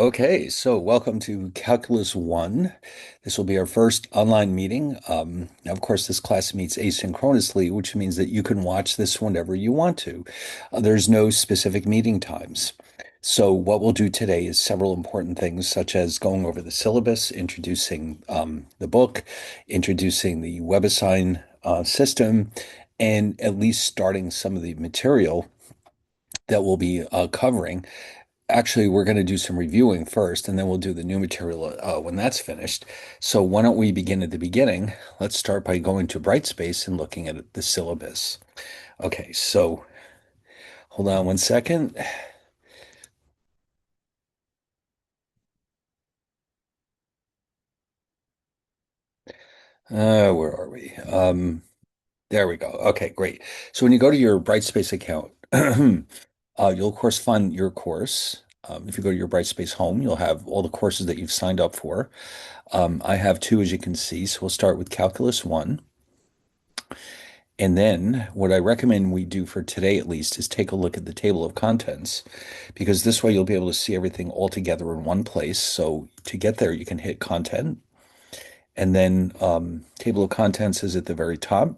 Okay, so welcome to Calculus 1. This will be our first online meeting. Now, of course, this class meets asynchronously, which means that you can watch this whenever you want to. There's no specific meeting times. So what we'll do today is several important things, such as going over the syllabus, introducing the book, introducing the WebAssign system, and at least starting some of the material that we'll be covering. Actually, we're going to do some reviewing first, and then we'll do the new material when that's finished. So why don't we begin at the beginning? Let's start by going to Brightspace and looking at the syllabus. Okay, so hold on one second. Where are we? There we go. Okay, great. So when you go to your Brightspace account, you'll of course find your course. If you go to your Brightspace home, you'll have all the courses that you've signed up for. I have two, as you can see. So we'll start with Calculus 1. And then what I recommend we do for today at least is take a look at the table of contents because this way you'll be able to see everything all together in one place. So to get there, you can hit content and then table of contents is at the very top.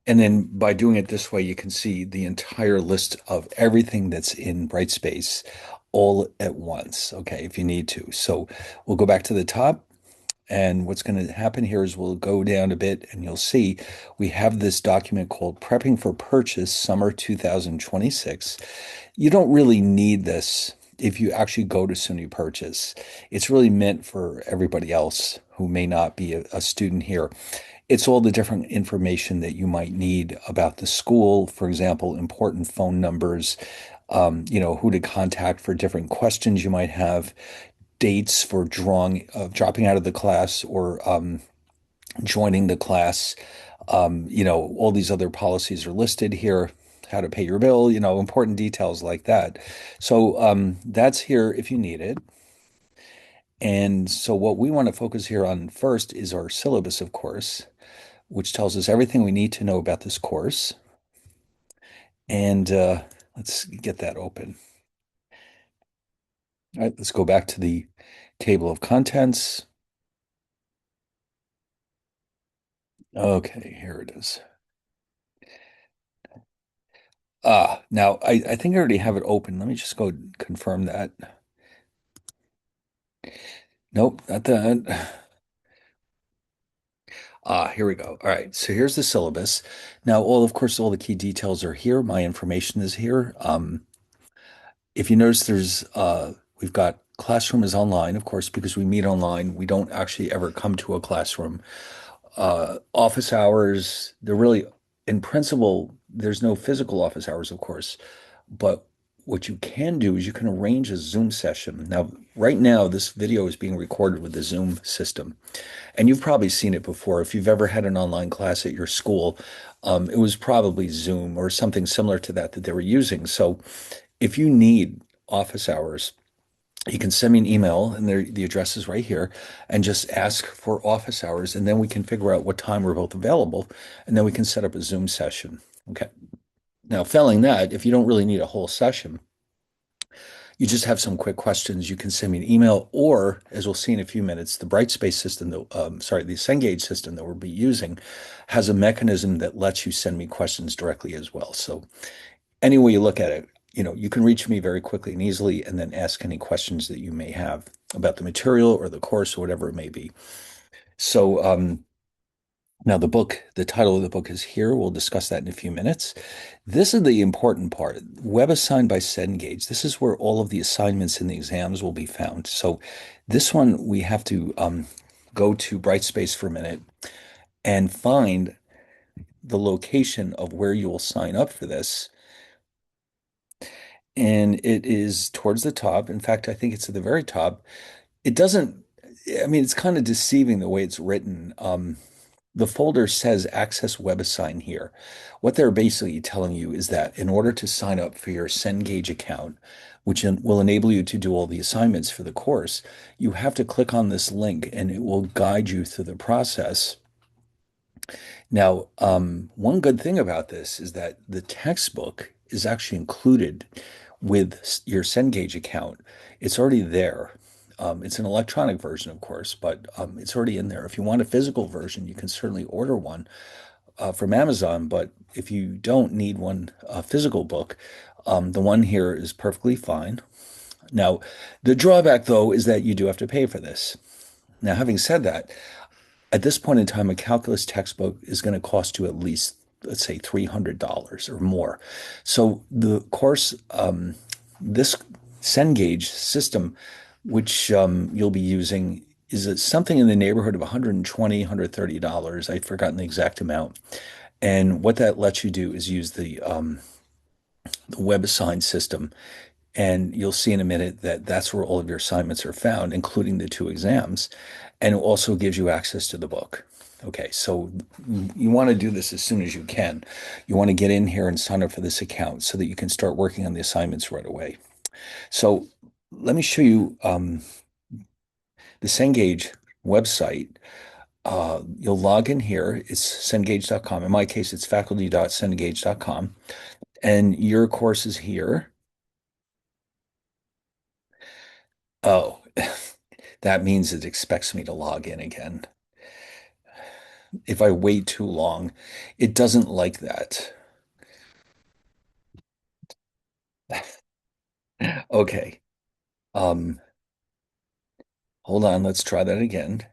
And then by doing it this way, you can see the entire list of everything that's in Brightspace all at once. Okay, if you need to. So we'll go back to the top. And what's going to happen here is we'll go down a bit and you'll see we have this document called Prepping for Purchase Summer 2026. You don't really need this if you actually go to SUNY Purchase. It's really meant for everybody else who may not be a student here. It's all the different information that you might need about the school, for example, important phone numbers, who to contact for different questions you might have, dates for dropping out of the class or joining the class. All these other policies are listed here, how to pay your bill, important details like that. So that's here if you need it. And so what we want to focus here on first is our syllabus, of course, which tells us everything we need to know about this course. And let's get that open. All right, let's go back to the table of contents. Okay, here it is. Now I think I already have it open. Let me just go confirm that. Nope, not that. Here we go. All right, so here's the syllabus. Now, of course, all the key details are here. My information is here. If you notice, we've got classroom is online, of course, because we meet online. We don't actually ever come to a classroom. Office hours, they're really, in principle, there's no physical office hours, of course, but what you can do is you can arrange a Zoom session. Now, right now, this video is being recorded with the Zoom system, and you've probably seen it before. If you've ever had an online class at your school, it was probably Zoom or something similar to that they were using. So if you need office hours, you can send me an email and the address is right here and just ask for office hours and then we can figure out what time we're both available and then we can set up a Zoom session. Okay. Now, failing that, if you don't really need a whole session, you just have some quick questions, you can send me an email or as we'll see in a few minutes, the Brightspace system, the Cengage system that we'll be using has a mechanism that lets you send me questions directly as well. So any way you look at it, you can reach me very quickly and easily and then ask any questions that you may have about the material or the course or whatever it may be. So now the title of the book is here. We'll discuss that in a few minutes. This is the important part. Web assigned by Cengage. This is where all of the assignments in the exams will be found. So this one we have to go to Brightspace for a minute and find the location of where you will sign up for this. And it is towards the top. In fact, I think it's at the very top. It doesn't, I mean, it's kind of deceiving the way it's written. The folder says Access WebAssign here. What they're basically telling you is that in order to sign up for your Cengage account, which will enable you to do all the assignments for the course, you have to click on this link and it will guide you through the process. Now, one good thing about this is that the textbook is actually included with your Cengage account, it's already there. It's an electronic version, of course, but it's already in there. If you want a physical version, you can certainly order one from Amazon. But if you don't need one physical book, the one here is perfectly fine. Now, the drawback, though, is that you do have to pay for this. Now, having said that, at this point in time, a calculus textbook is going to cost you at least, let's say, $300 or more. So the course, this Cengage system, which you'll be using, is something in the neighborhood of $120, $130. I've forgotten the exact amount. And what that lets you do is use the web assign system. And you'll see in a minute that that's where all of your assignments are found, including the two exams. And it also gives you access to the book. Okay, so you want to do this as soon as you can. You want to get in here and sign up for this account so that you can start working on the assignments right away. So let me show you the Cengage website. You'll log in here. It's cengage.com. In my case, it's faculty.cengage.com. And your course is here. Oh, that means it expects me to log in again. If I wait too long, it doesn't like that. Okay. Um, Hold on, let's try that again.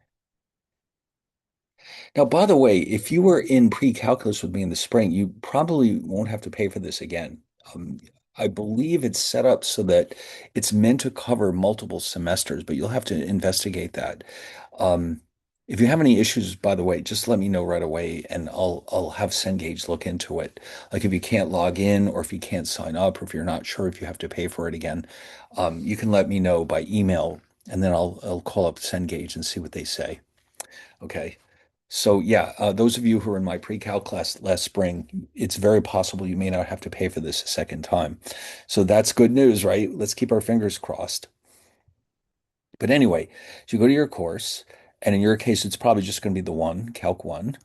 Now, by the way, if you were in pre-calculus with me in the spring, you probably won't have to pay for this again. Um, I believe it's set up so that it's meant to cover multiple semesters, but you'll have to investigate that. Um, if you have any issues, by the way, just let me know right away, and I'll have Cengage look into it. Like if you can't log in, or if you can't sign up, or if you're not sure if you have to pay for it again, you can let me know by email, and then I'll call up Cengage and see what they say. Okay. So yeah, those of you who are in my pre-cal class last spring, it's very possible you may not have to pay for this a second time. So that's good news, right? Let's keep our fingers crossed. But anyway, so you go to your course, and in your case, it's probably just going to be the one, Calc 1.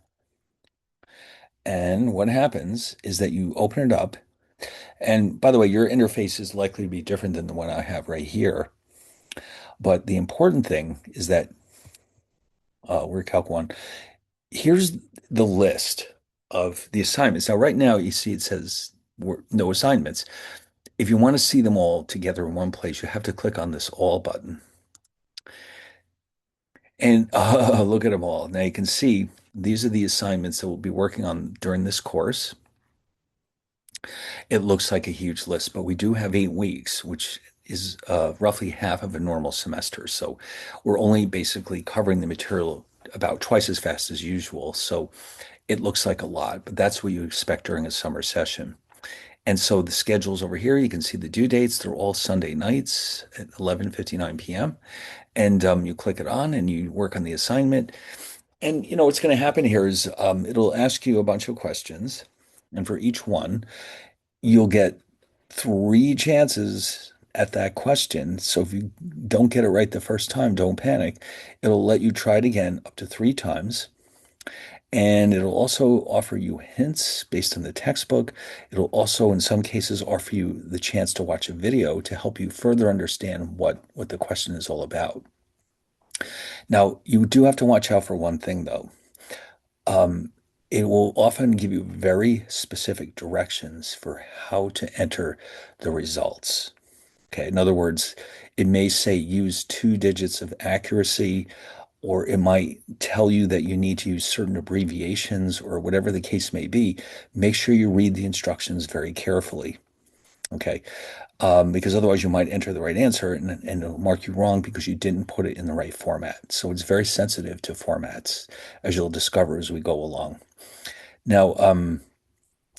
And what happens is that you open it up. And by the way, your interface is likely to be different than the one I have right here. But the important thing is that we're Calc 1. Here's the list of the assignments. Now, right now, you see it says no assignments. If you want to see them all together in one place, you have to click on this all button. And look at them all. Now you can see these are the assignments that we'll be working on during this course. It looks like a huge list, but we do have 8 weeks, which is roughly half of a normal semester. So we're only basically covering the material about twice as fast as usual. So it looks like a lot, but that's what you expect during a summer session. And so the schedules over here, you can see the due dates. They're all Sunday nights at 11:59 p.m. And you click it on and you work on the assignment. And you know what's going to happen here is it'll ask you a bunch of questions. And for each one, you'll get 3 chances at that question. So if you don't get it right the first time, don't panic. It'll let you try it again up to 3 times. And it'll also offer you hints based on the textbook. It'll also, in some cases, offer you the chance to watch a video to help you further understand what the question is all about. Now, you do have to watch out for one thing, though. Um, it will often give you very specific directions for how to enter the results. Okay, in other words, it may say use 2 digits of accuracy, or it might tell you that you need to use certain abbreviations or whatever the case may be. Make sure you read the instructions very carefully. Okay. Because otherwise you might enter the right answer and it'll mark you wrong because you didn't put it in the right format. So it's very sensitive to formats, as you'll discover as we go along. Now,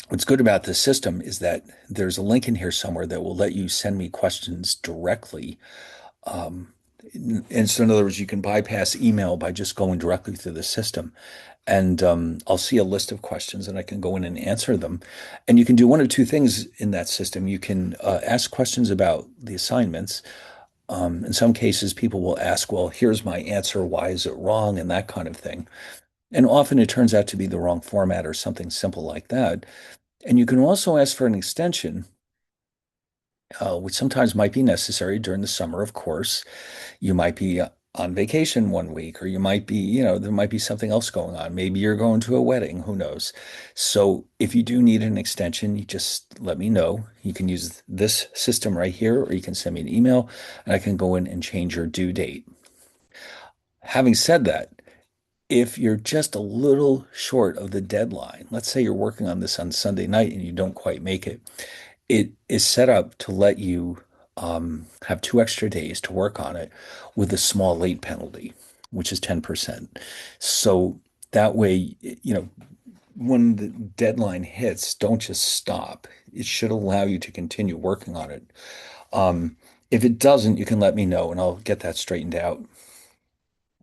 what's good about this system is that there's a link in here somewhere that will let you send me questions directly. Um, and so, in other words, you can bypass email by just going directly through the system. And I'll see a list of questions and I can go in and answer them. And you can do one of two things in that system. You can ask questions about the assignments. In some cases, people will ask, well, here's my answer. Why is it wrong? And that kind of thing. And often it turns out to be the wrong format or something simple like that. And you can also ask for an extension which sometimes might be necessary during the summer, of course. You might be on vacation one week, or you might be, there might be something else going on. Maybe you're going to a wedding, who knows? So if you do need an extension, you just let me know. You can use this system right here, or you can send me an email and I can go in and change your due date. Having said that, if you're just a little short of the deadline, let's say you're working on this on Sunday night and you don't quite make it, it is set up to let you have 2 extra days to work on it with a small late penalty, which is 10%. So that way, when the deadline hits, don't just stop. It should allow you to continue working on it. Um, if it doesn't, you can let me know and I'll get that straightened out.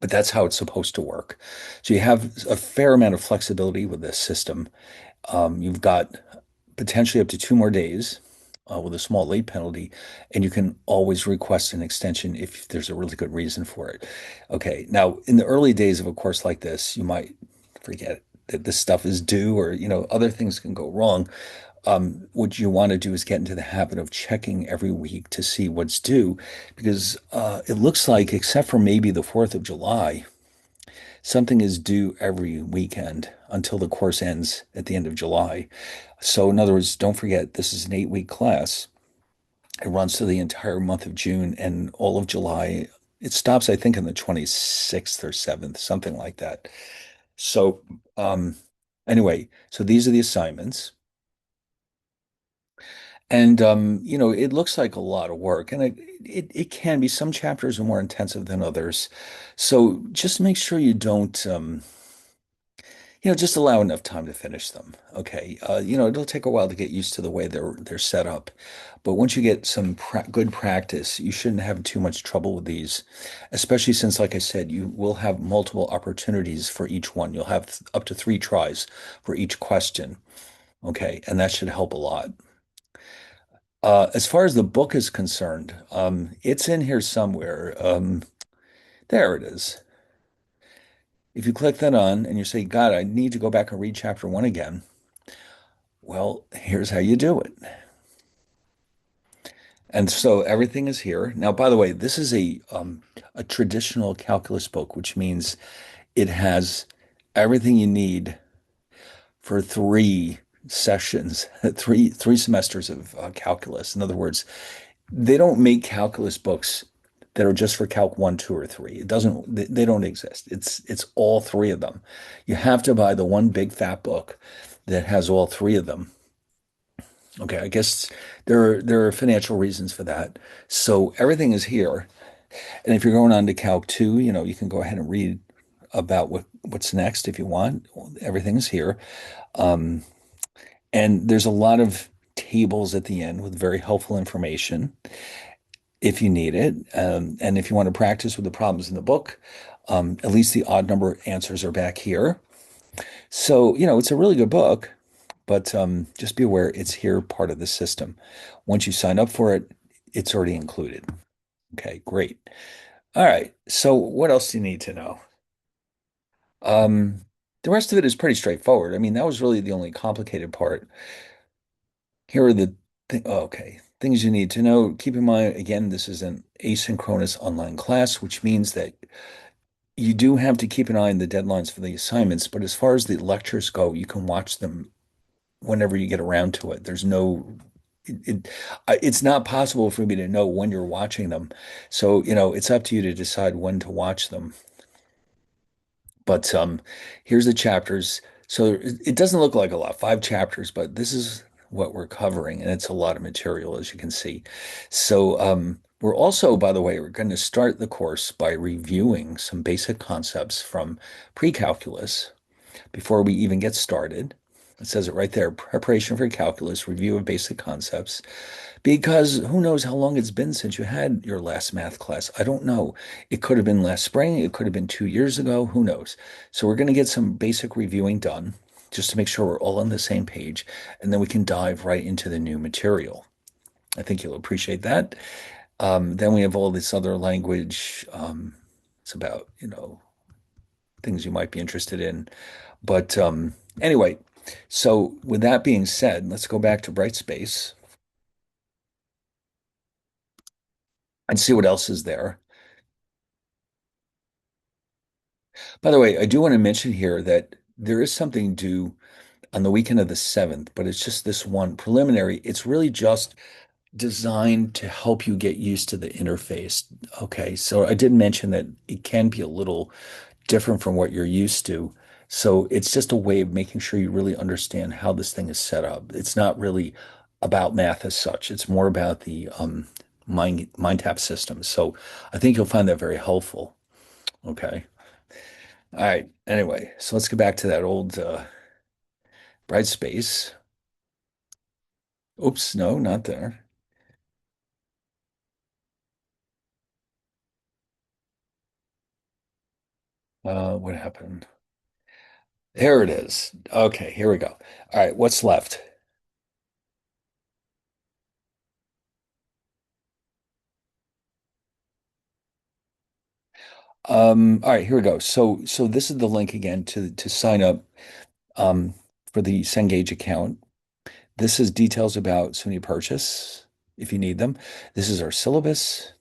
But that's how it's supposed to work. So you have a fair amount of flexibility with this system. You've got potentially up to 2 more days with a small late penalty, and you can always request an extension if there's a really good reason for it. Okay, now in the early days of a course like this, you might forget that this stuff is due, or other things can go wrong. What you want to do is get into the habit of checking every week to see what's due, because it looks like, except for maybe the 4th of July, something is due every weekend until the course ends at the end of July. So, in other words, don't forget this is an 8 week class. It runs through the entire month of June and all of July. It stops, I think, on the 26th or 7th, something like that. So, um, anyway, so these are the assignments. And it looks like a lot of work, and it can be. Some chapters are more intensive than others. So just make sure you don't just allow enough time to finish them. Okay. It'll take a while to get used to the way they're set up. But once you get some good practice, you shouldn't have too much trouble with these, especially since, like I said, you will have multiple opportunities for each one. You'll have up to 3 tries for each question. Okay. And that should help a lot. As far as the book is concerned, it's in here somewhere. There it is. If you click that on and you say, God, I need to go back and read chapter 1 again. Well, here's how you do it. And so everything is here. Now, by the way, this is a traditional calculus book, which means it has everything you need for 3 sessions, three semesters of calculus. In other words, they don't make calculus books that are just for Calc 1, 2, or 3. It doesn't, they don't exist. It's all 3 of them. You have to buy the one big fat book that has all 3 of them. Okay, I guess there are financial reasons for that. So everything is here. And if you're going on to Calc 2, you can go ahead and read about what's next if you want. Everything is here. Um, and there's a lot of tables at the end with very helpful information if you need it. And if you want to practice with the problems in the book, at least the odd number answers are back here. So, it's a really good book, but just be aware it's here part of the system. Once you sign up for it, it's already included. Okay, great. All right. So, what else do you need to know? Um, the rest of it is pretty straightforward. I mean, that was really the only complicated part. Here are the okay, things you need to know. Keep in mind, again, this is an asynchronous online class, which means that you do have to keep an eye on the deadlines for the assignments, but as far as the lectures go, you can watch them whenever you get around to it. There's no, it's not possible for me to know when you're watching them. So, it's up to you to decide when to watch them. But here's the chapters. So it doesn't look like a lot, 5 chapters, but this is what we're covering, and it's a lot of material, as you can see. So we're also, by the way, we're going to start the course by reviewing some basic concepts from pre-calculus before we even get started. It says it right there, preparation for calculus, review of basic concepts. Because who knows how long it's been since you had your last math class? I don't know. It could have been last spring. It could have been 2 years ago. Who knows? So we're going to get some basic reviewing done just to make sure we're all on the same page. And then we can dive right into the new material. I think you'll appreciate that. Then we have all this other language. It's about, things you might be interested in. But anyway, so with that being said, let's go back to Brightspace. and see what else is there. By the way, I do want to mention here that there is something due on the weekend of the 7th, but it's just this one preliminary. It's really just designed to help you get used to the interface. Okay, so I did mention that it can be a little different from what you're used to. So it's just a way of making sure you really understand how this thing is set up. It's not really about math as such. It's more about the mind tap system. So I think you'll find that very helpful. Okay. All right. Anyway, so let's get back to that old bright space. Oops, no, not there. What happened? There it is. Okay, here we go. All right, what's left? All right, here we go. So this is the link again to sign up um, for the Cengage account. This is details about SUNY Purchase if you need them. This is our syllabus.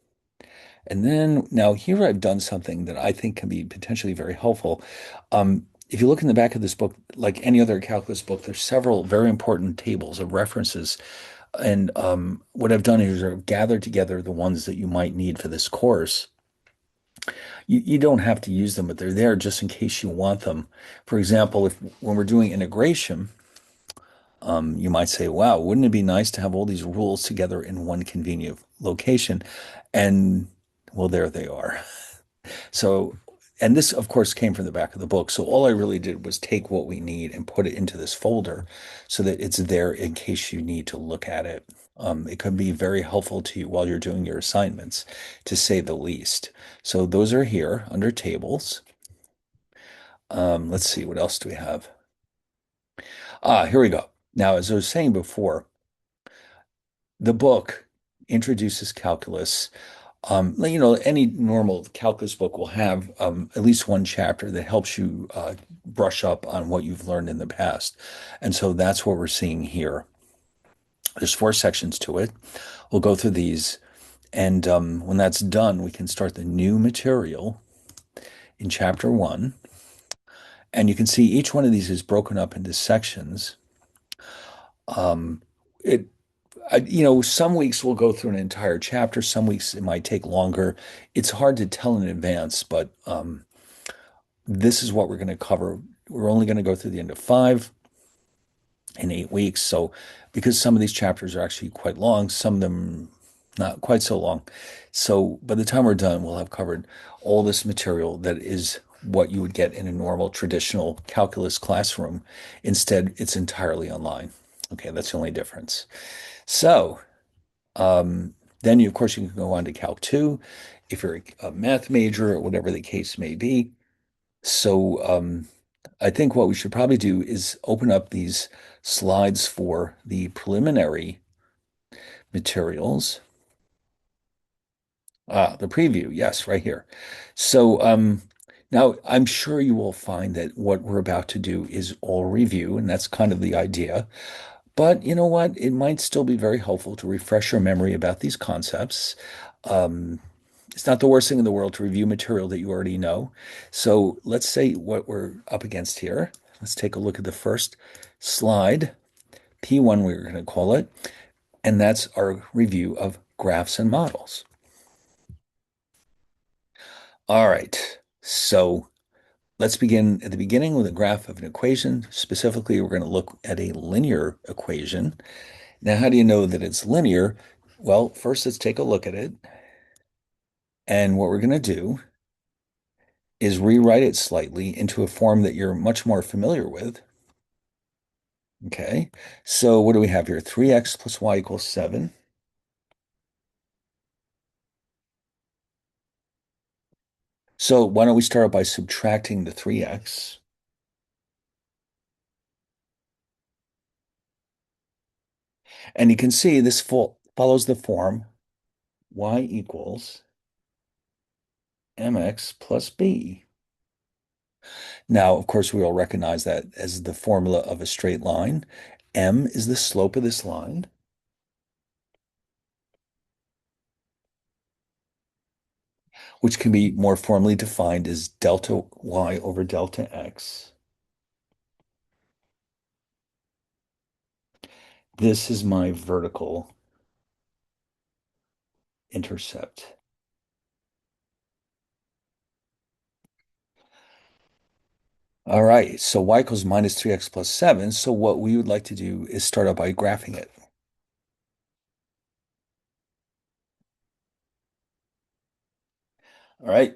And then now here I've done something that I think can be potentially very helpful. If you look in the back of this book, like any other calculus book, there's several very important tables of references. And what I've done is I've gathered together the ones that you might need for this course. You don't have to use them, but they're there just in case you want them. For example, if when we're doing integration, you might say, wow, wouldn't it be nice to have all these rules together in one convenient location? And well, there they are. So, and this, of course, came from the back of the book. So all I really did was take what we need and put it into this folder so that it's there in case you need to look at it. It could be very helpful to you while you're doing your assignments, to say the least. So those are here under tables. Let's see, what else do we have? Here we go. Now, as I was saying before, the book introduces calculus. Any normal calculus book will have at least one chapter that helps you brush up on what you've learned in the past. And so that's what we're seeing here. There's four sections to it. We'll go through these. And when that's done, we can start the new material in chapter one. And you can see each one of these is broken up into sections. Um, it some weeks we'll go through an entire chapter. Some weeks it might take longer. It's hard to tell in advance, but this is what we're going to cover. We're only going to go through the end of five in 8 weeks. So, because some of these chapters are actually quite long, some of them not quite so long. So, by the time we're done, we'll have covered all this material that is what you would get in a normal traditional calculus classroom. Instead, it's entirely online. Okay, that's the only difference. So, then you, of course, you can go on to Calc 2 if you're a math major or whatever the case may be. So, I think what we should probably do is open up these slides for the preliminary materials. The preview, yes, right here. So, now I'm sure you will find that what we're about to do is all review, and that's kind of the idea. But you know what? It might still be very helpful to refresh your memory about these concepts. Um, it's not the worst thing in the world to review material that you already know. So let's say what we're up against here. Let's take a look at the first slide, P1, we're going to call it, and that's our review of graphs and models. All right, so let's begin at the beginning with a graph of an equation. Specifically, we're going to look at a linear equation. Now, how do you know that it's linear? Well, first let's take a look at it. And what we're going to do is rewrite it slightly into a form that you're much more familiar with. Okay, so what do we have here? 3x plus y equals 7. So why don't we start out by subtracting the 3x? And you can see this follows the form y equals mx plus b. Now, of course, we all recognize that as the formula of a straight line. M is the slope of this line. which can be more formally defined as delta y over delta x. This is my vertical intercept. All right, so y equals minus 3x plus 7. So what we would like to do is start out by graphing it. All right.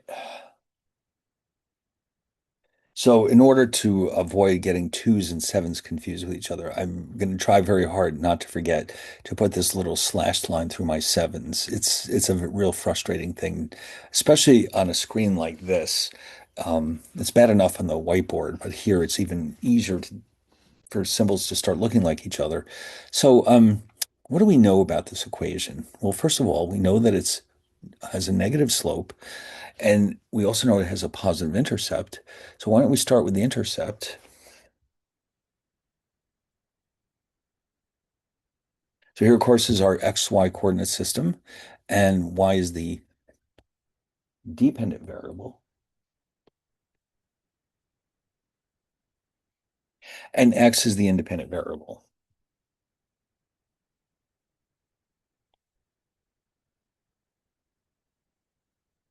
So in order to avoid getting twos and sevens confused with each other, I'm going to try very hard not to forget to put this little slashed line through my sevens. It's a real frustrating thing, especially on a screen like this. It's bad enough on the whiteboard, but here it's even easier for symbols to start looking like each other. So, what do we know about this equation? Well, first of all, we know that it has a negative slope, and we also know it has a positive intercept. So why don't we start with the intercept? So here, of course, is our XY coordinate system, and Y is the dependent variable, and X is the independent variable.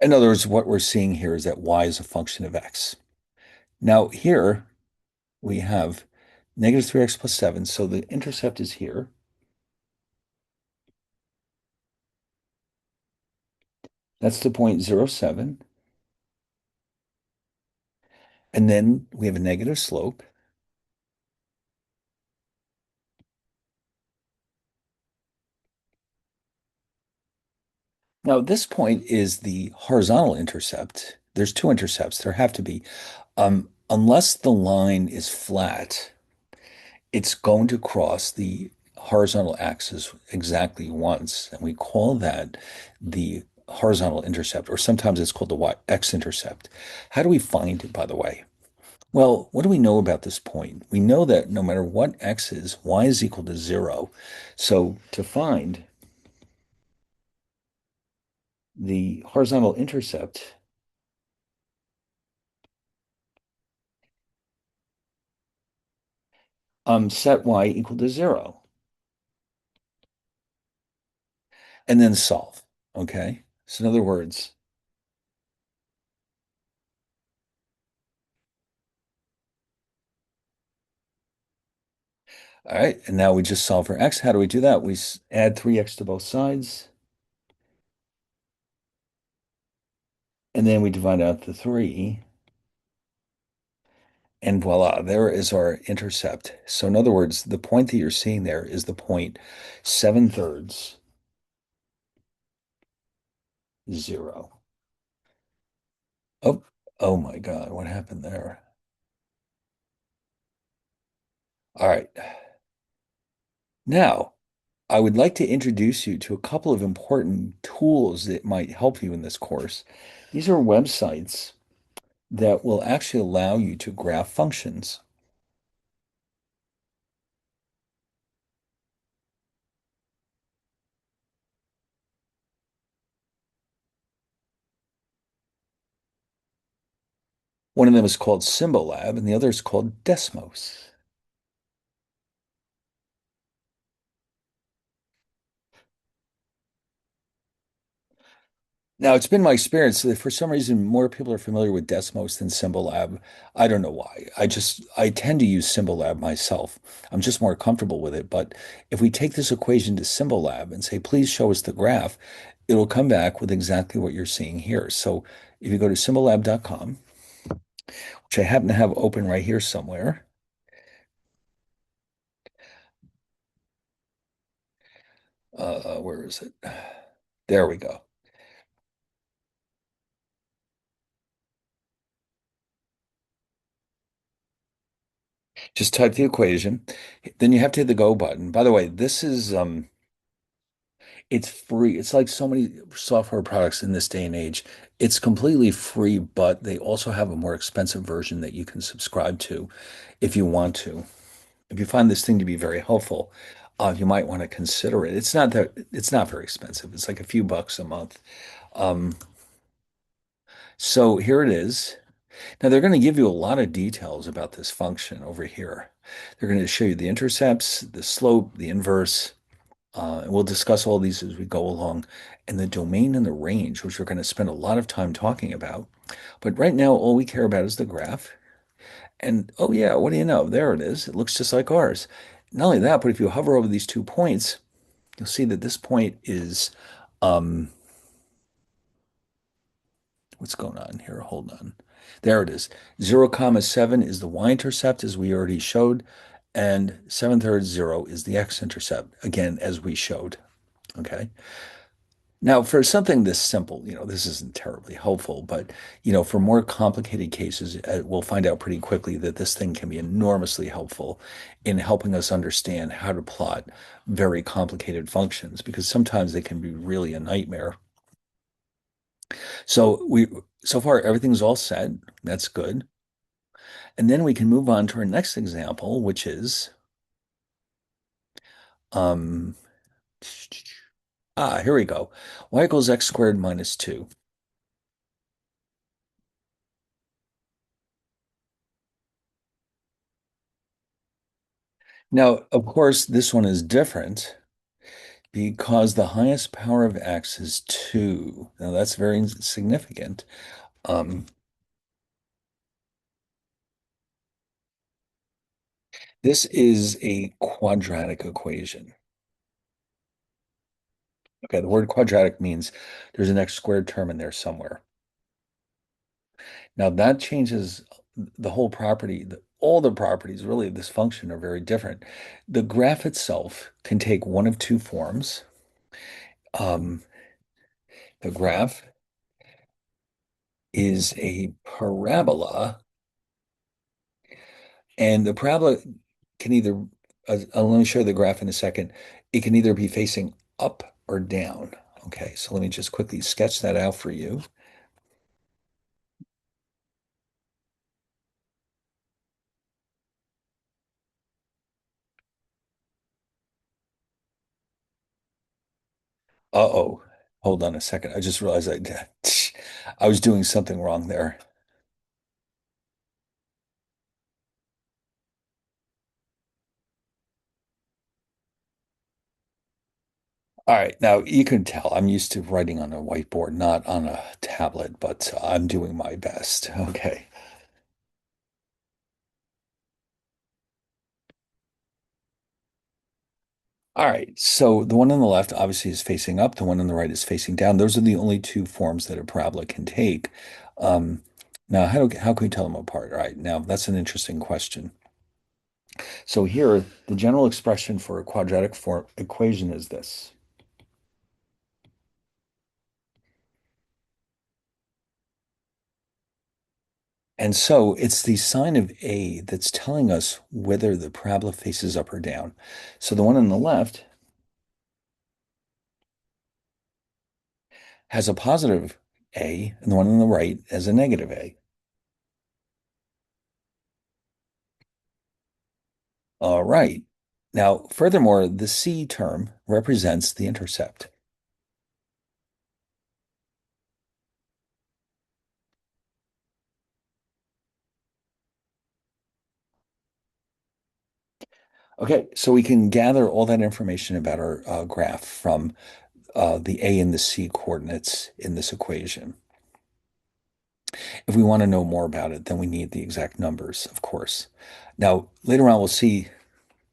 In other words, what we're seeing here is that Y is a function of X. Now here we have negative 3x plus 7, so the intercept is here. That's the point 0.07. And then we have a negative slope. Now, this point is the horizontal intercept. There's two intercepts. There have to be. Unless the line is flat, it's going to cross the horizontal axis exactly once. And we call that the horizontal intercept, or sometimes it's called the x-intercept. How do we find it, by the way? Well, what do we know about this point? We know that no matter what x is, y is equal to 0. So to find the horizontal intercept, set y equal to 0 and then solve. Okay. So in other words, all right, and now we just solve for x. How do we do that? We add 3x to both sides, and then we divide out the 3, and voila, there is our intercept. So in other words, the point that you're seeing there is the point 7/3, 0. Oh, oh my God, what happened there? All right. Now, I would like to introduce you to a couple of important tools that might help you in this course. These are websites that will actually allow you to graph functions. One of them is called Symbolab, and the other is called Desmos. Now, it's been my experience that for some reason more people are familiar with Desmos than Symbolab. I don't know why. I tend to use Symbolab myself. I'm just more comfortable with it. But if we take this equation to Symbolab and say, please show us the graph, it'll come back with exactly what you're seeing here. So if you go to symbolab.com, which I happen to have open right here somewhere, where is it? There we go. Just type the equation. Then you have to hit the go button. By the way, this is it's free. It's like so many software products in this day and age. It's completely free, but they also have a more expensive version that you can subscribe to if you want to. If you find this thing to be very helpful, you might want to consider it. It's not very expensive. It's like a few bucks a month. Um, So here it is. Now they're going to give you a lot of details about this function over here. They're going to show you the intercepts, the slope, the inverse, and we'll discuss all these as we go along, and the domain and the range, which we're going to spend a lot of time talking about. But right now, all we care about is the graph. And oh yeah, what do you know? There it is. It looks just like ours. Not only that, but if you hover over these 2 points, you'll see that this point is um, what's going on here? Hold on. There it is. 0, comma 7 is the y-intercept, as we already showed, and 7/3 0 is the x-intercept, again, as we showed. Okay. Now, for something this simple, this isn't terribly helpful, but, for more complicated cases, we'll find out pretty quickly that this thing can be enormously helpful in helping us understand how to plot very complicated functions, because sometimes they can be really a nightmare. So so far everything's all set. That's good. And then we can move on to our next example, which is um here we go. Y equals x squared minus 2. Now, of course, this one is different because the highest power of x is 2. Now that's very significant. Um, this is a quadratic equation. Okay, the word quadratic means there's an x squared term in there somewhere. Now that changes the whole property. All the properties really of this function are very different. The graph itself can take one of two forms. Um, the graph is a parabola, and the parabola can either, let me show you the graph in a second. It can either be facing up or down. Okay, so let me just quickly sketch that out for you. Uh-oh, hold on a second. I just realized I was doing something wrong there. All right, now you can tell I'm used to writing on a whiteboard, not on a tablet, but I'm doing my best. Okay. All right, so the one on the left obviously is facing up, the one on the right is facing down. Those are the only two forms that a parabola can take. Um, now, how can we tell them apart? All right, now that's an interesting question. So here, the general expression for a quadratic form equation is this. And so it's the sign of A that's telling us whether the parabola faces up or down. So the one on the left has a positive A, and the one on the right has a negative A. All right. Now, furthermore, the C term represents the intercept. Okay, so we can gather all that information about our graph from the A and the C coordinates in this equation. If we want to know more about it, then we need the exact numbers, of course. Now, later on, we'll see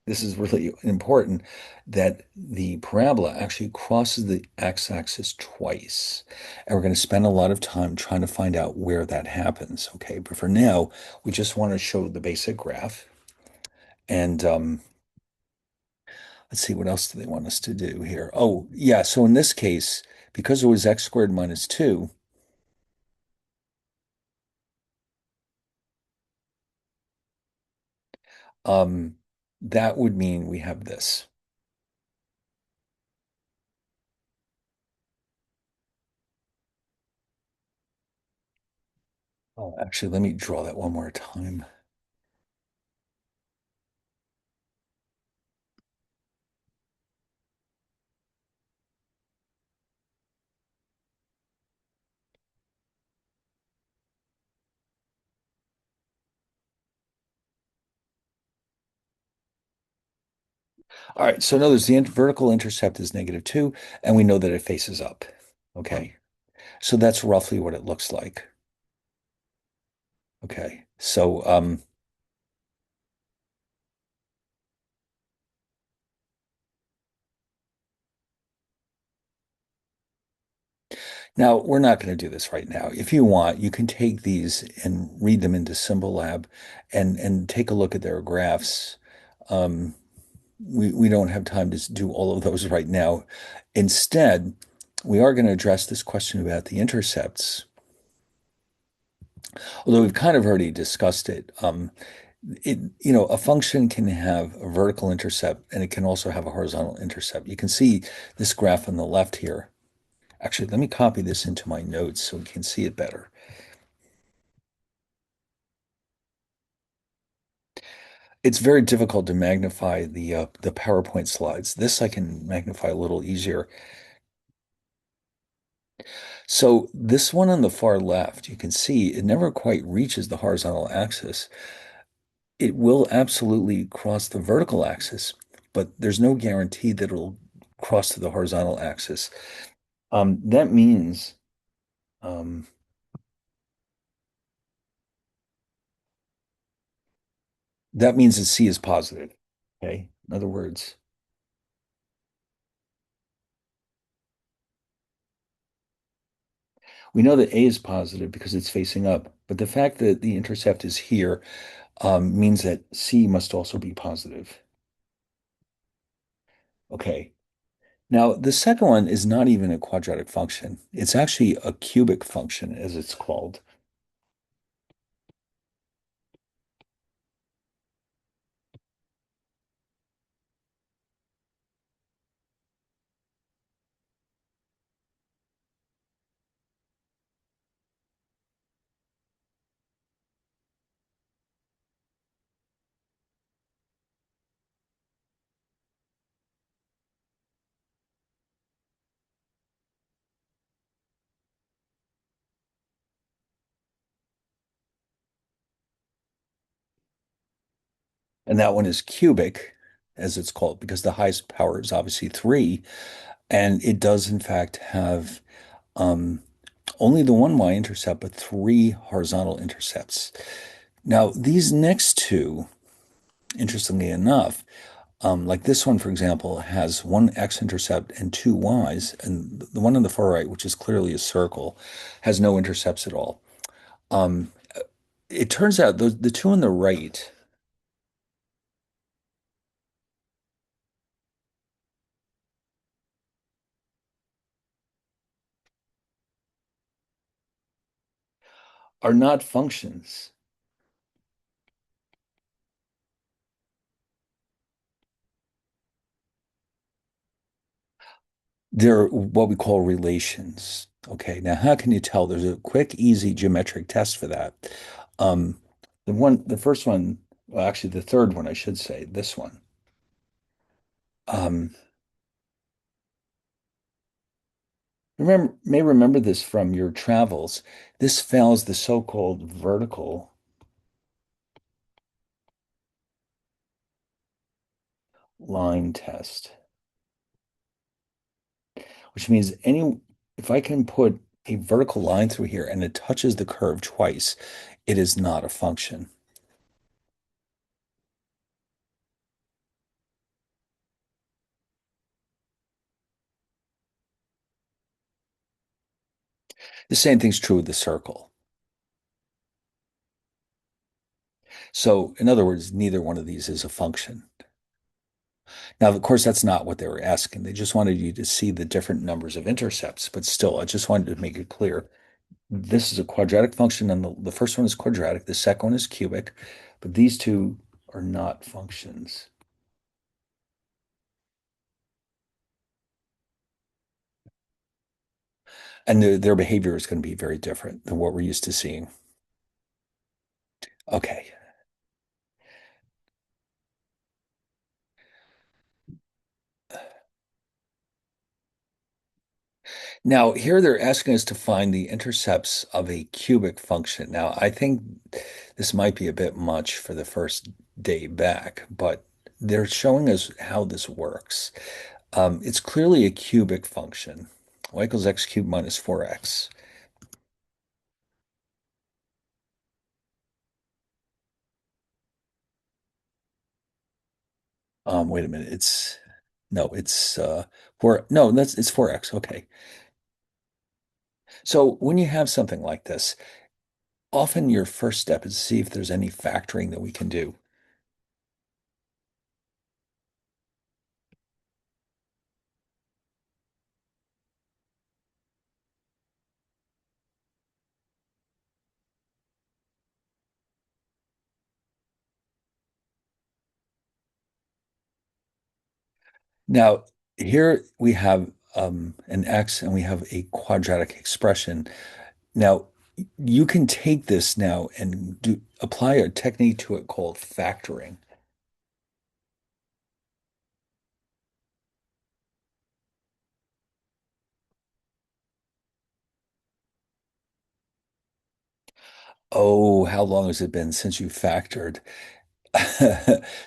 this is really important that the parabola actually crosses the x-axis twice. And we're going to spend a lot of time trying to find out where that happens. Okay, but for now, we just want to show the basic graph. And let's see, what else do they want us to do here? Oh, yeah. So in this case, because it was x squared minus 2, um, that would mean we have this. Oh, actually, let me draw that one more time. All right, so notice the vertical intercept is -2, and we know that it faces up. Okay, so that's roughly what it looks like. Okay, so now we're not going to do this right now. If you want, you can take these and read them into Symbol Lab and take a look at their graphs. Um, we don't have time to do all of those right now. Instead, we are going to address this question about the intercepts, although we've kind of already discussed it. A function can have a vertical intercept and it can also have a horizontal intercept. You can see this graph on the left here. Actually, let me copy this into my notes so we can see it better. It's very difficult to magnify the PowerPoint slides. This I can magnify a little easier. So this one on the far left, you can see it never quite reaches the horizontal axis. It will absolutely cross the vertical axis, but there's no guarantee that it'll cross to the horizontal axis. That means um, that C is positive. Okay. In other words, we know that A is positive because it's facing up, but the fact that the intercept is here means that C must also be positive. Okay. Now, the second one is not even a quadratic function. It's actually a cubic function, as it's called. And that one is cubic, as it's called, because the highest power is obviously 3. And it does, in fact, have um, only the one y-intercept, but 3 horizontal intercepts. Now, these next two, interestingly enough, like this one, for example, has one x-intercept and 2 y's, and the one on the far right, which is clearly a circle, has no intercepts at all. Um, it turns out the two on the right are not functions. They're what we call relations. Okay, now how can you tell? There's a quick, easy geometric test for that. Um, the first one, well, actually, the third one, I should say, this one. Um, may remember this from your travels. This fails the so-called vertical line test, which means if I can put a vertical line through here and it touches the curve twice, it is not a function. The same thing's true with the circle. So, in other words, neither one of these is a function. Now, of course, that's not what they were asking. They just wanted you to see the different numbers of intercepts. But still, I just wanted to make it clear. This is a quadratic function, and the first one is quadratic, the second one is cubic, but these two are not functions. And their behavior is going to be very different than what we're used to seeing. Okay. Now, here they're asking us to find the intercepts of a cubic function. Now, I think this might be a bit much for the first day back, but they're showing us how this works. It's clearly a cubic function. Y equals x cubed minus 4x. Wait a minute. It's no, it's four. No, that's it's 4x. Okay. So when you have something like this, often your first step is to see if there's any factoring that we can do. Now, here we have an x and we have a quadratic expression. Now, you can take this now and apply a technique to it called factoring. Oh, how long has it been since you factored?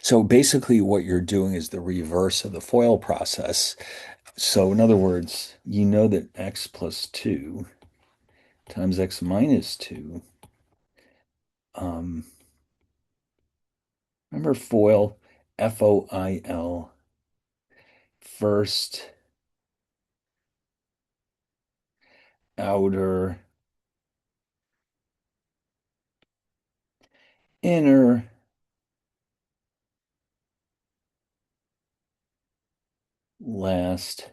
So basically, what you're doing is the reverse of the FOIL process. So, in other words, you know that x plus 2 times x minus 2. Um, Remember FOIL, FOIL, first, outer, inner, last.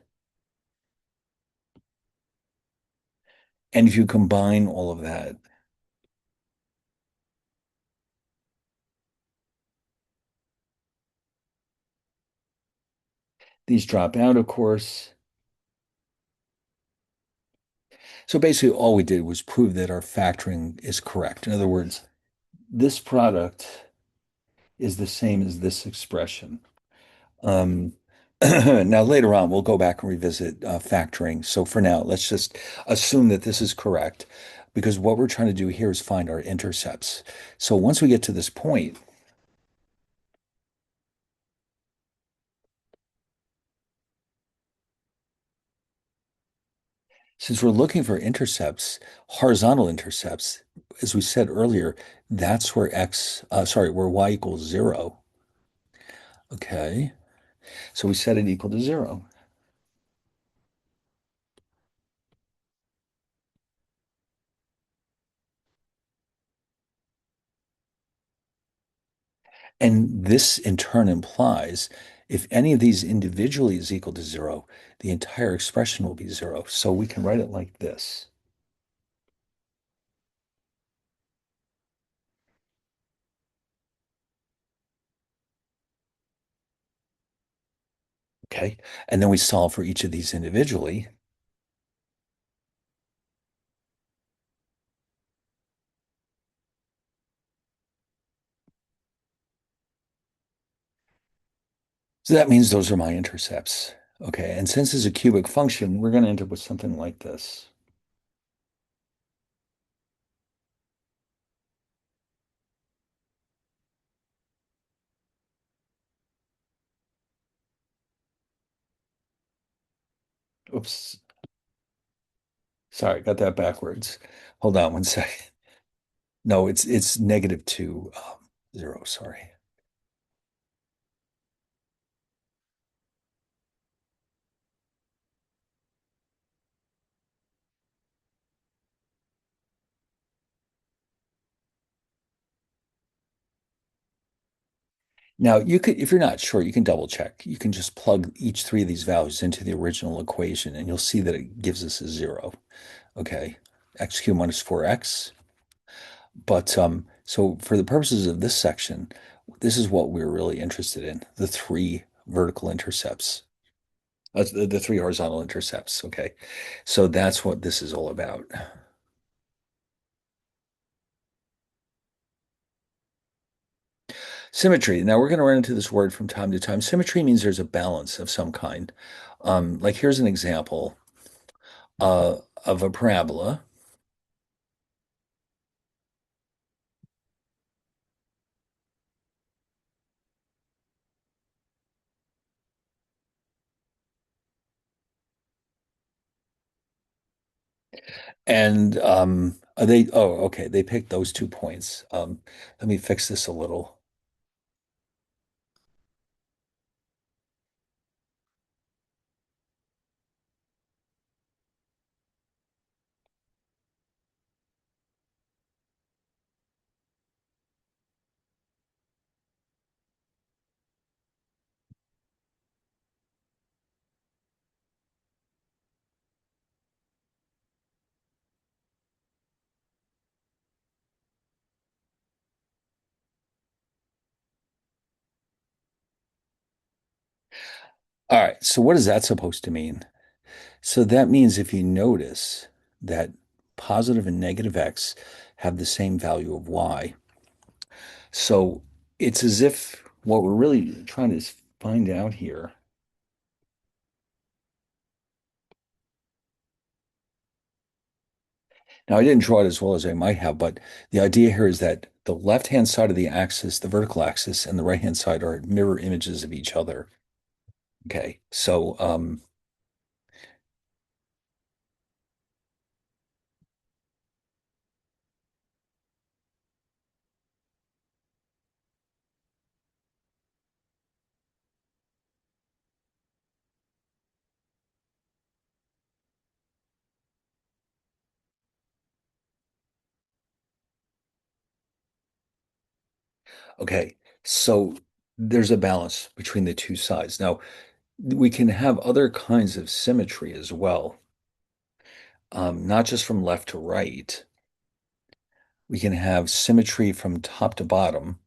And if you combine all of that, these drop out, of course. So basically, all we did was prove that our factoring is correct. In other words, this product is the same as this expression. Um, now, later on, we'll go back and revisit factoring. So for now, let's just assume that this is correct because what we're trying to do here is find our intercepts. So once we get to this point, since we're looking for intercepts, horizontal intercepts, as we said earlier, that's where where y equals 0. Okay. So we set it equal to 0. And this in turn implies if any of these individually is equal to 0, the entire expression will be 0. So we can write it like this. Okay. And then we solve for each of these individually. So that means those are my intercepts. Okay. And since it's a cubic function, we're going to end up with something like this. Oops. Sorry, got that backwards. Hold on one second. No, it's negative 2, 0, sorry. Now, you could, if you're not sure, you can double check. You can just plug each three of these values into the original equation, and you'll see that it gives us a 0. Okay, x cubed minus 4x. But so for the purposes of this section, this is what we're really interested in, the three vertical intercepts. The three horizontal intercepts. Okay, so that's what this is all about. Symmetry. Now we're going to run into this word from time to time. Symmetry means there's a balance of some kind. Like here's an example of a parabola. And are they, oh, okay, they picked those 2 points. Let me fix this a little. All right, so what is that supposed to mean? So that means if you notice that positive and negative x have the same value of y. So it's as if what we're really trying to find out here. Now, I didn't draw it as well as I might have, but the idea here is that the left-hand side of the axis, the vertical axis, and the right-hand side are mirror images of each other. Okay, so okay, so there's a balance between the two sides. Now, we can have other kinds of symmetry as well, not just from left to right. We can have symmetry from top to bottom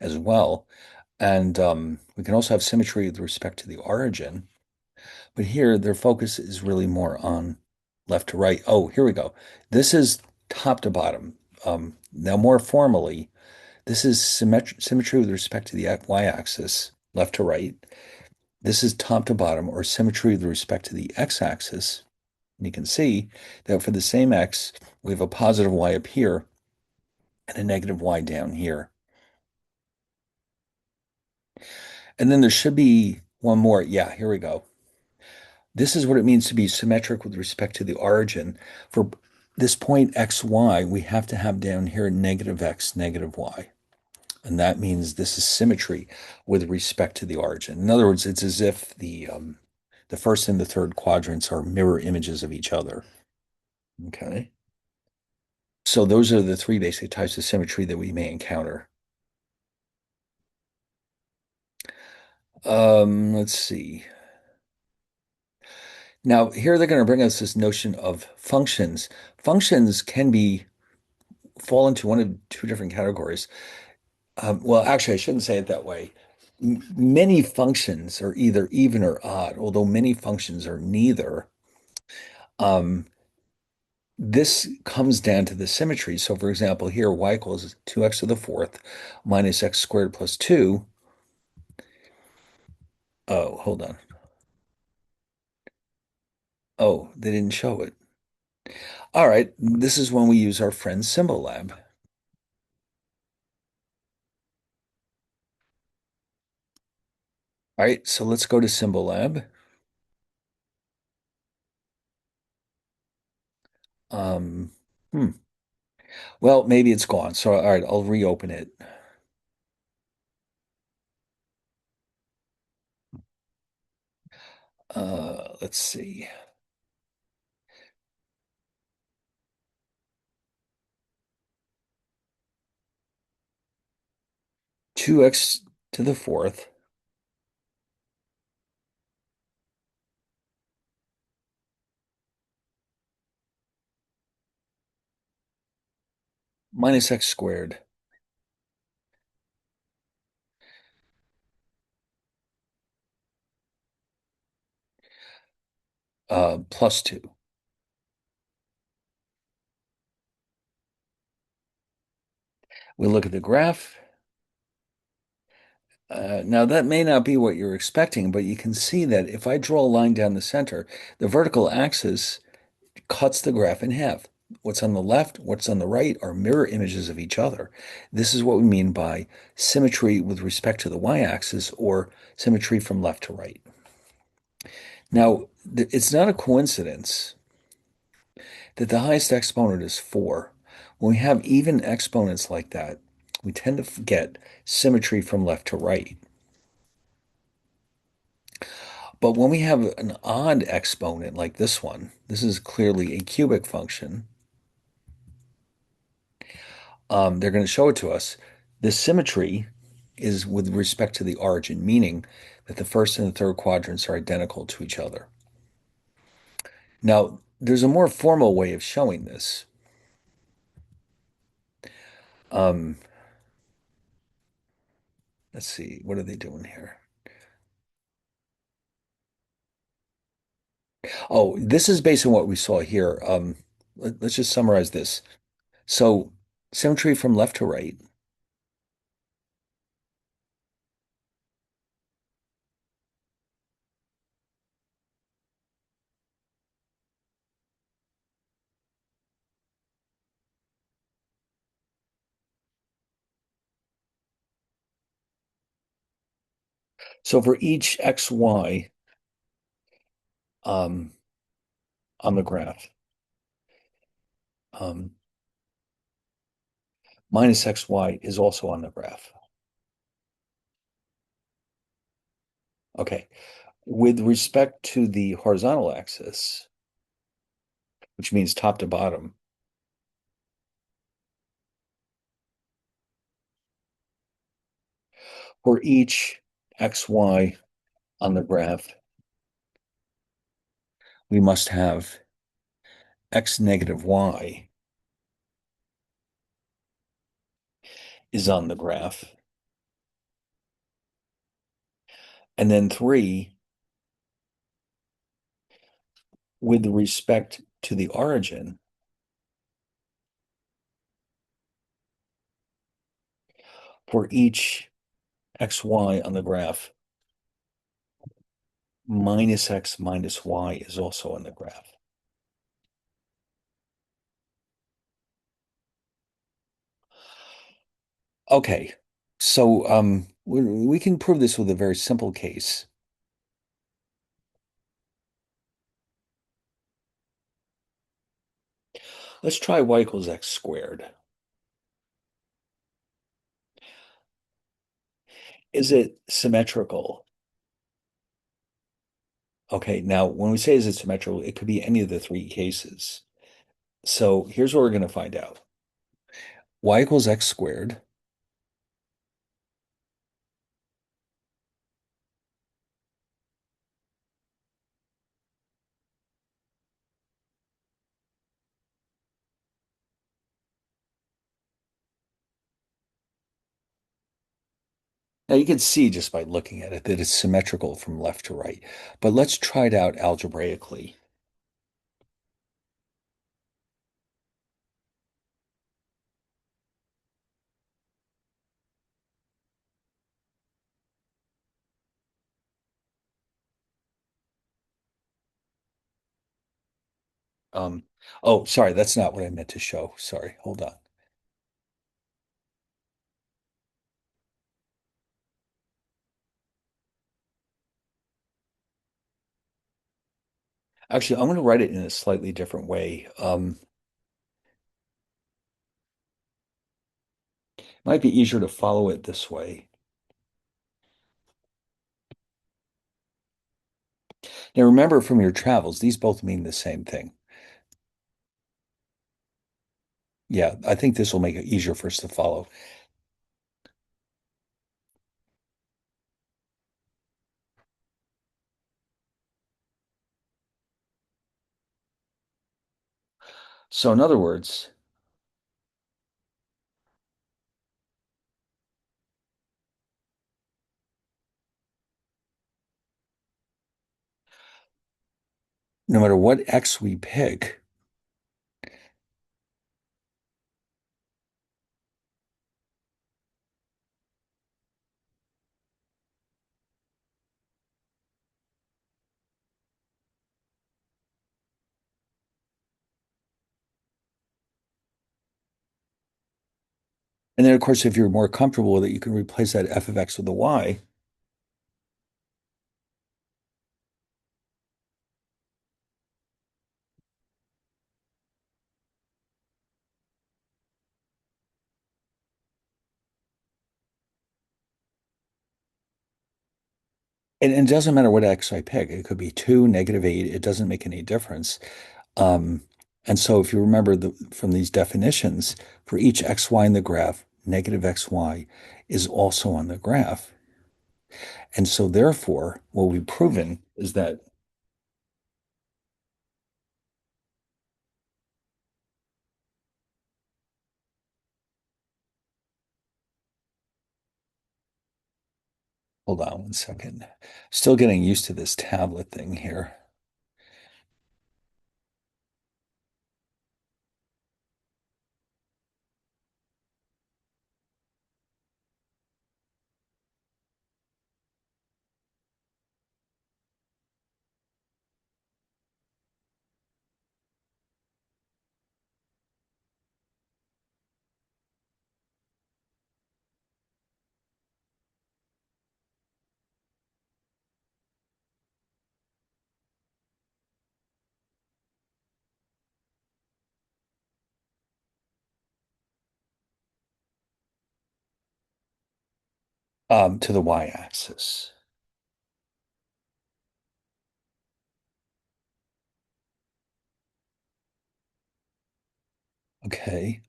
as well. And we can also have symmetry with respect to the origin. But here, their focus is really more on left to right. Oh, here we go. This is top to bottom. Now, more formally, this is symmetry with respect to the y-axis, left to right. This is top to bottom, or symmetry with respect to the x-axis. And you can see that for the same x, we have a positive y up here and a negative y down here. And then there should be one more. Yeah, here we go. This is what it means to be symmetric with respect to the origin. For this point xy, we have to have down here negative x, negative y. And that means this is symmetry with respect to the origin. In other words, it's as if the first and the third quadrants are mirror images of each other. Okay. So those are the three basic types of symmetry that we may encounter. Let's see. Now, here they're going to bring us this notion of functions. Functions can be fall into one of two different categories. Well, actually, I shouldn't say it that way. Many functions are either even or odd, although many functions are neither. Um, this comes down to the symmetry. So, for example, here y equals 2x to the fourth minus x squared plus 2. Oh, hold on. Oh, they didn't show it. All right, this is when we use our friend Symbol Lab. All right, so let's go to Symbol Lab. Um, hmm. Well, maybe it's gone. So, all right, I'll reopen it. Let's see. 2x to the fourth minus x squared plus 2. We look at the graph. Now, that may not be what you're expecting, but you can see that if I draw a line down the center, the vertical axis cuts the graph in half. What's on the left, what's on the right are mirror images of each other. This is what we mean by symmetry with respect to the y-axis or symmetry from left to right. Now, it's not a coincidence that the highest exponent is 4. When we have even exponents like that, we tend to get symmetry from left to right. But when we have an odd exponent like this one, this is clearly a cubic function. They're going to show it to us. The symmetry is with respect to the origin, meaning that the first and the third quadrants are identical to each other. Now, there's a more formal way of showing this. Um, let's see, what are they doing here? Oh, this is based on what we saw here. Let's just summarize this. So, symmetry from left to right. So for each xy um, on the graph, um, minus xy is also on the graph. Okay. With respect to the horizontal axis, which means top to bottom, for each xy on the graph, we must have x negative y is on the graph. And then 3, with respect to the origin, for each xy on the graph, minus x minus y is also on the graph. Okay, so we can prove this with a very simple case. Let's try y equals x squared. Is it symmetrical? Okay, now when we say is it symmetrical, it could be any of the three cases. So here's what we're going to find out. Y equals x squared. Now you can see just by looking at it that it's symmetrical from left to right. But let's try it out algebraically. Um, oh, sorry, that's not what I meant to show. Sorry, hold on. Actually, I'm going to write it in a slightly different way. Might be easier to follow it this way. Now, remember from your travels, these both mean the same thing. Yeah, I think this will make it easier for us to follow. So, in other words, no matter what x we pick, and then of course, if you're more comfortable with it, you can replace that f of x with a y. And it doesn't matter what X I pick. It could be 2, -8. It doesn't make any difference. Um, and so if you remember from these definitions, for each XY in the graph, negative XY is also on the graph. And so therefore, what we've proven is that, hold on one second, still getting used to this tablet thing here. To the y-axis. Okay.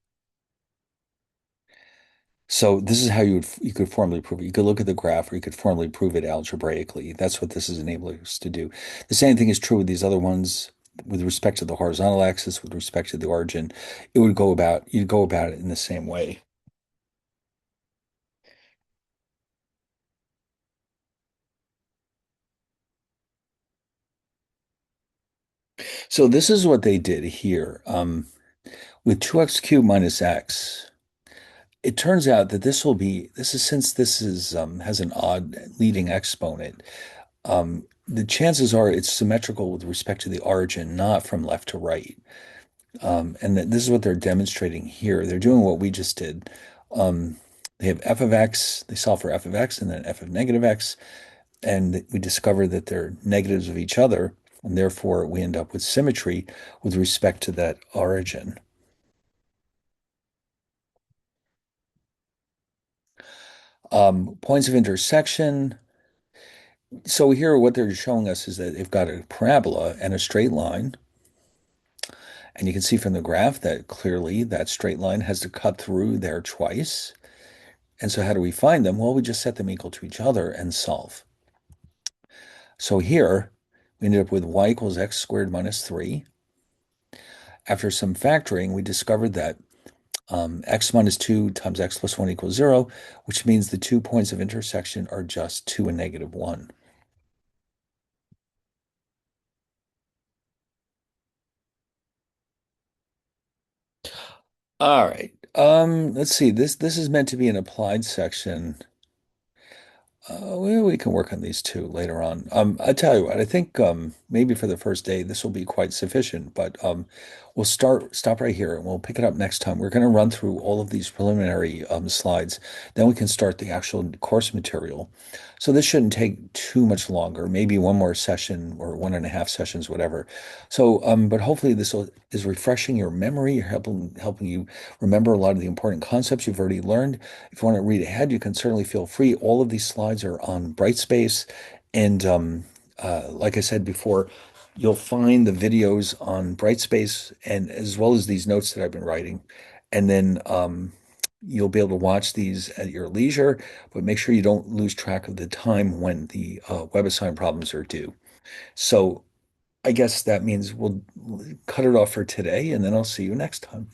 So this is how you could formally prove it. You could look at the graph, or you could formally prove it algebraically. That's what this is enabling us to do. The same thing is true with these other ones with respect to the horizontal axis, with respect to the origin. You'd go about it in the same way. So this is what they did here. With 2x cubed minus x, it turns out that this is since this is has an odd leading exponent. The chances are it's symmetrical with respect to the origin, not from left to right. And this is what they're demonstrating here. They're doing what we just did. Um, they have f of x, they solve for f of x and then f of negative x, and we discover that they're negatives of each other, and therefore we end up with symmetry with respect to that origin. Points of intersection. So here, what they're showing us is that they've got a parabola and a straight line. And you can see from the graph that clearly that straight line has to cut through there twice. And so how do we find them? Well, we just set them equal to each other and solve. So here, we ended up with y equals x squared minus 3. After some factoring, we discovered that x minus 2 times x plus 1 equals 0, which means the 2 points of intersection are just 2 and -1. All right. Let's see. This is meant to be an applied section. We can work on these two later on. I tell you what, I think maybe for the first day this will be quite sufficient, but we'll stop right here and we'll pick it up next time. We're going to run through all of these preliminary slides, then we can start the actual course material. So this shouldn't take too much longer, maybe one more session or 1.5 sessions, whatever. So, but hopefully is refreshing your memory, helping you remember a lot of the important concepts you've already learned. If you want to read ahead, you can certainly feel free. All of these slides are on Brightspace. And like I said before, you'll find the videos on Brightspace and as well as these notes that I've been writing. And then you'll be able to watch these at your leisure, but make sure you don't lose track of the time when the WebAssign problems are due. So I guess that means we'll cut it off for today, and then I'll see you next time.